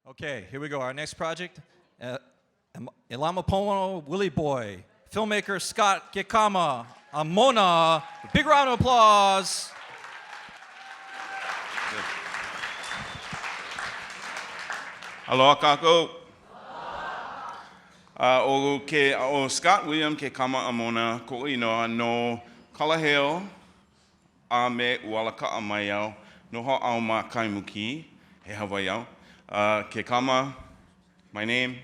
Okay, here we go. Our next project, Mālama Pono, Willy Boy. Filmmaker Scott Kekama Amona. Big round of applause. Aloha kākou. O Scott William Kekama Amona ko inoa no kalaheo a me ualaka mai au no ha'au ma kaimuki he Hawaiʻi. Kekama, my name.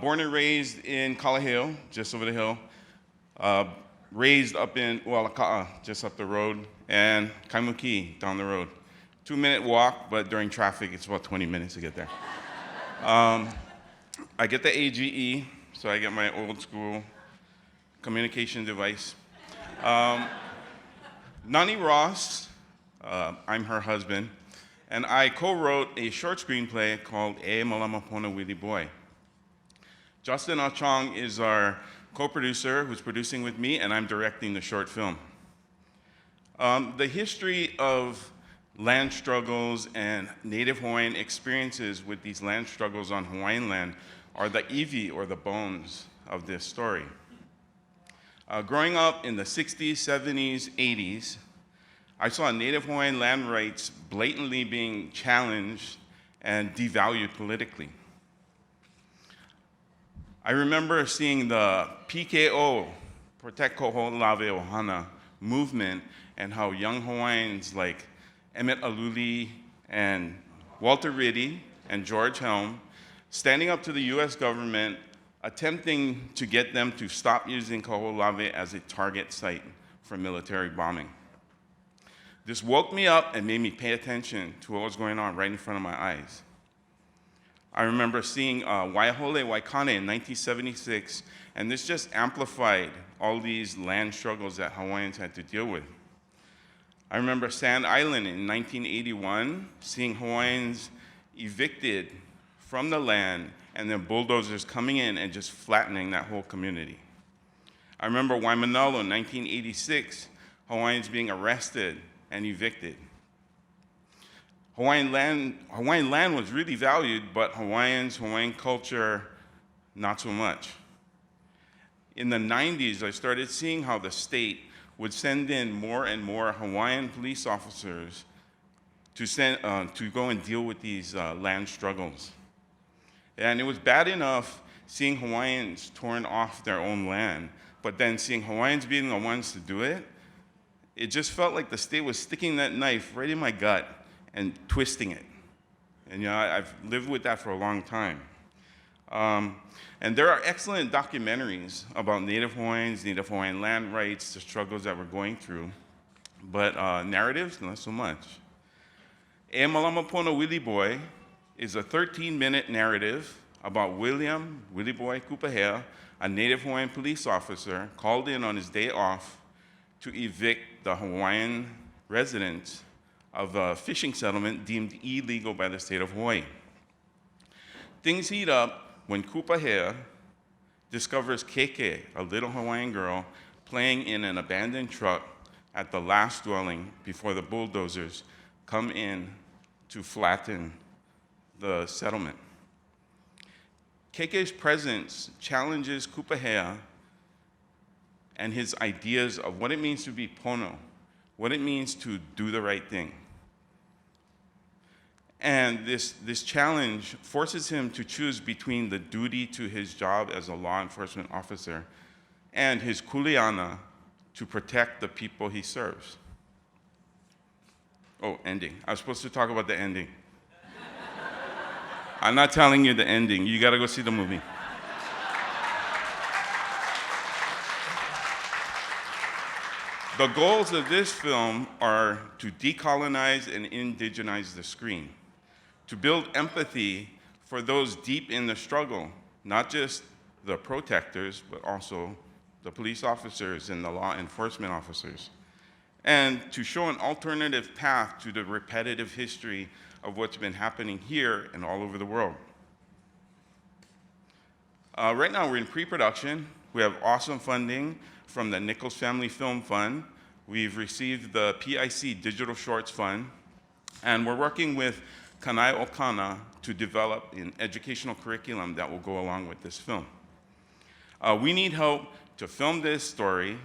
Born and raised in Kalaheo, just over the hill. Raised up in Ualaka'a, just up the road, and Kaimuki, down the road. 2-minute walk, but during traffic, it's about 20 minutes to get there. I get the AGE, so I get my old school communication device. Nani Ross, I'm her husband, and I co-wrote a short screenplay called Mālama Pono, Willy Boy. Justin Achong is our co-producer who's producing with me, and I'm directing the short film. The history of land struggles and Native Hawaiian experiences with these land struggles on Hawaiian land are the iwi, or the bones, of this story. Growing up in the 60s, 70s, 80s, I saw Native Hawaiian land rights blatantly being challenged and devalued politically. I remember seeing the PKO, Protect Koho'olawe Ohana movement, and how young Hawaiians like Emmett Aluli and Walter Riddy and George Helm standing up to the US government, attempting to get them to stop using Koho'olawe as a target site for military bombing. This woke me up and made me pay attention to what was going on right in front of my eyes. I remember seeing Waiahole Waikane in 1976, and this just amplified all these land struggles that Hawaiians had to deal with. I remember Sand Island in 1981, seeing Hawaiians evicted from the land and then bulldozers coming in and just flattening that whole community. I remember Waimanalo in 1986, Hawaiians being arrested and evicted. Hawaiian land was really valued, but Hawaiians, Hawaiian culture, not so much. In the 90s, I started seeing how the state would send in more and more Hawaiian police officers to go and deal with these land struggles. And it was bad enough seeing Hawaiians torn off their own land, but then seeing Hawaiians being the ones to do it, it just felt like the state was sticking that knife right in my gut and twisting it. And you know, I've lived with that for a long time. And there are excellent documentaries about Native Hawaiians, Native Hawaiian land rights, the struggles that we're going through, but narratives, not so much. Mālama Pono, Willy Boy is a 13-minute narrative about Willy Boy Kupahea, a Native Hawaiian police officer called in on his day off to evict the Hawaiian residents of a fishing settlement deemed illegal by the state of Hawaii. Things heat up when Kupahea discovers Keke, a little Hawaiian girl, playing in an abandoned truck at the last dwelling before the bulldozers come in to flatten the settlement. Keke's presence challenges Kupahea and his ideas of what it means to be Pono, what it means to do the right thing. And this challenge forces him to choose between the duty to his job as a law enforcement officer and his kuleana to protect the people he serves. Oh, ending. I was supposed to talk about the ending. I'm not telling you the ending. You gotta go see the movie. The goals of this film are to decolonize and indigenize the screen, to build empathy for those deep in the struggle, not just the protectors, but also the police officers and the law enforcement officers, and to show an alternative path to the repetitive history of what's been happening here and all over the world. Right now we're in pre-production. We have awesome funding from the Nichols Family Film Fund. We've received the PIC Digital Shorts Fund, and we're working with Kanai Okana to develop an educational curriculum that will go along with this film. We need help to film this story,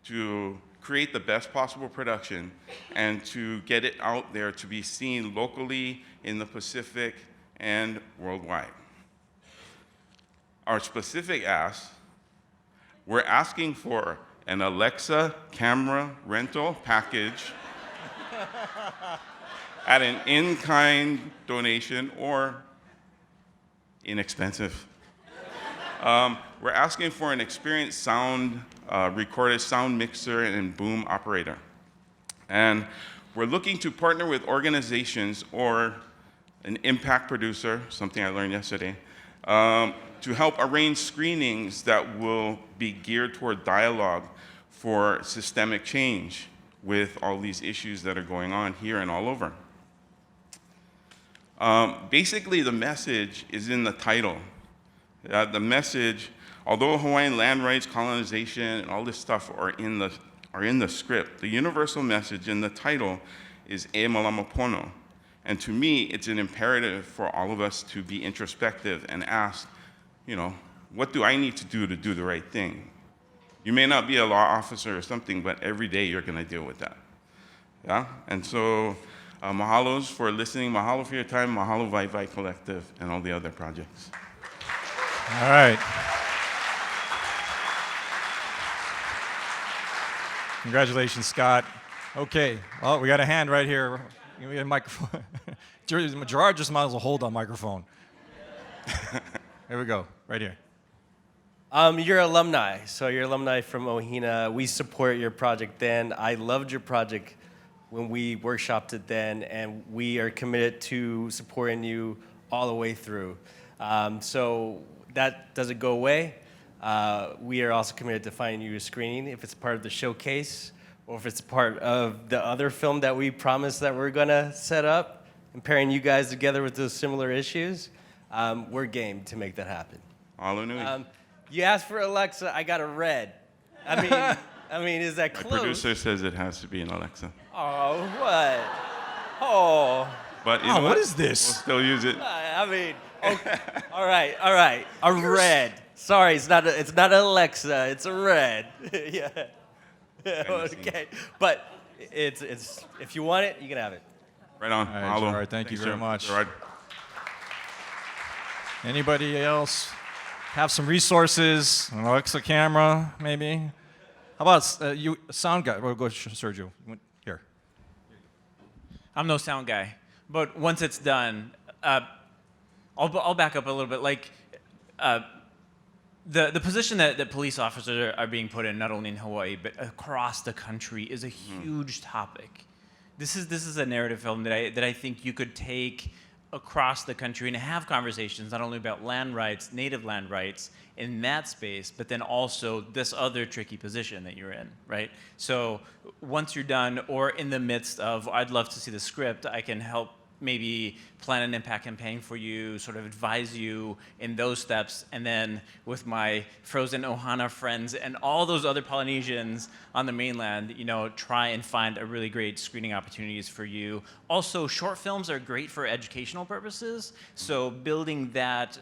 to create the best possible production, and to get it out there to be seen locally in the Pacific and worldwide. Our specific ask, we're asking for an Alexa camera rental package at an in-kind donation or inexpensive. We're asking for an experienced sound recorded sound mixer and boom operator. And we're looking to partner with organizations or an impact producer, something I learned yesterday, to help arrange screenings that will be geared toward dialogue for systemic change with all these issues that are going on here and all over. Basically, the message is in the title. The message, although Hawaiian land rights, colonization, and all this stuff are in the script, the universal message in the title is E Mālama Pono. And to me, it's an imperative for all of us to be introspective and ask, you know, what do I need to do the right thing? You may not be a law officer or something, but every day you're going to deal with that. Yeah? And so, mahalos for listening, mahalo for your time, mahalo Vai Vai Collective, and all the other projects. All right. Congratulations, Scott. Okay, well, we got a hand right here. Give me a microphone. Gerard just might as well hold on microphone. Here we go, right here. You're alumni, so you're alumni from Ohina. We support your project then. I loved your project when we workshopped it then, and we are committed to supporting you all the way through. So that doesn't go away. We are also committed to finding you a screening if it's part of the showcase or if it's part of the other film that we promised that we're gonna set up and pairing you guys together with those similar issues. We're game to make that happen. Alo nui. You asked for Alexa, I got a red. I mean, is that My close? producer says it has to be an Alexa. Oh, what? Oh. But you know what is this? We'll still use it. I mean, okay. All right. A red. Sorry, it's not an Alexa. It's a red. Yeah. Okay. But it's if you want it, you can have it. Right on. All right, Mahalo. Gerard, thank you very Gerard. much. Gerard. Anybody else have some resources? An Alexa camera, maybe? How about you, sound guy? We'll go, Sergio. Here. I'm no sound guy, but once it's done, I'll back up a little bit. Like the position that police officers are being put in, not only in Hawaii but across the country, is a huge topic. This is a narrative film that I think you could take across the country and have conversations not only about land rights, native land rights in that space, but then also this other tricky position that you're in, right? So once you're done or in the midst of, I'd love to see the script, I can help maybe plan an impact campaign for you, sort of advise you in those steps, and then with my frozen Ohana friends and all those other Polynesians on the mainland, you know, try and find a really great screening opportunities for you. Also, short films are great for educational purposes, so building that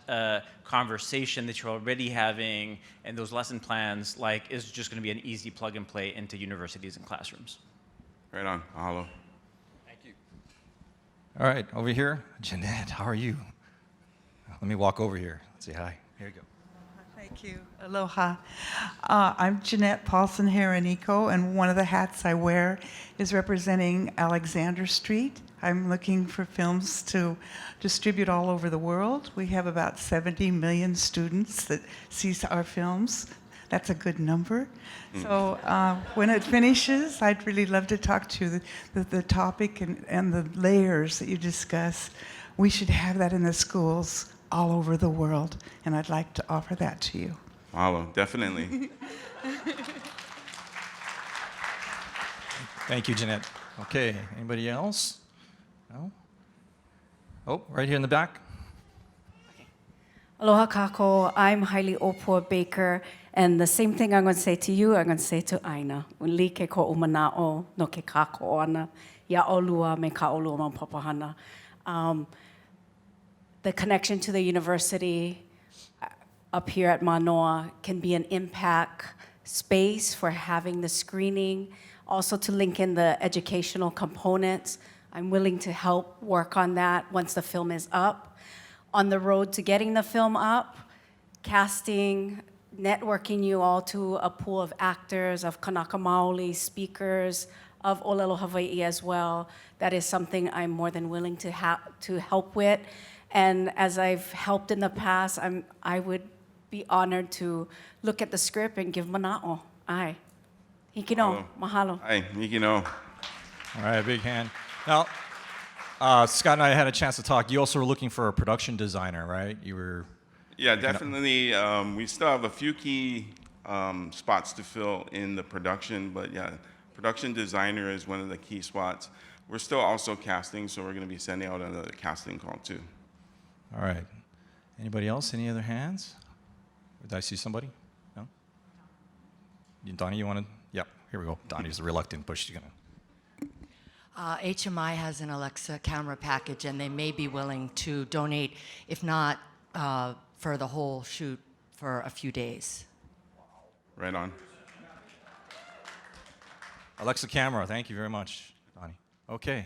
conversation that you're already having and those lesson plans, like, is just going to be an easy plug and play into universities and classrooms. Right on. Mahalo. All right, over here. Jeanette, how are you? Let me walk over here. Say hi. Here you go. Thank you. Aloha. I'm Jeanette Paulson-Herenico, and one of the hats I wear is representing Alexander Street. I'm looking for films to distribute all over the world. We have about 70 million students that see our films. That's a good number. So when it finishes, I'd really love to talk to you. The topic and the layers that you discuss, we should have that in the schools all over the world, and I'd like to offer that to you. Mahalo. Definitely. Thank you, Jeanette. Okay, anybody else? No? Oh, right here in the back. Aloha kako, I'm Hailey Opua Baker, and the same thing I'm going to say to you, I'm going to say to Aina. Uli ke ko umanao no ke kako ana, ia olua me ka olua maupapahana. The connection to the university up here at Manoa can be an impact space for having the screening, also to link in the educational components. I'm willing to help work on that once the film is up. On the road to getting the film up, casting, networking you all to a pool of actors, of Kanaka Maoli speakers, of Olelo Hawai'i as well. That is something I'm more than willing to help with. And as I've helped in the past, I would be honored to look at the script and give mana'o. Ai. Hiki no. Mahalo. Hi, hiki no. All right, big hand. Now, Scott and I had a chance to talk. You also were looking for a production designer, right? You were. Yeah, definitely. We still have a few key spots to fill in the production, but yeah, production designer is one of the key spots. We're still also casting, so we're going to be sending out another casting call too. All right. Anybody else? Any other hands? Did I see somebody? No? Donnie, you want to? Yep, here we go. Donnie's the reluctant push. You're gonna. HMI has an Alexa camera package, and they may be willing to donate, if not for the whole shoot, for a few days. Right on. Alexa camera, thank you very much, Donnie. Okay,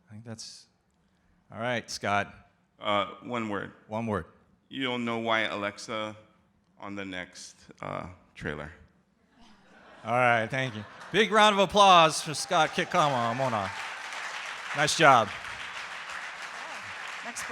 I think that's, all right, Scott. One word. One word. You'll know why Alexa on the next trailer. All right, thank you. Big round of applause for Scott Kekama Amona. Nice job. Next.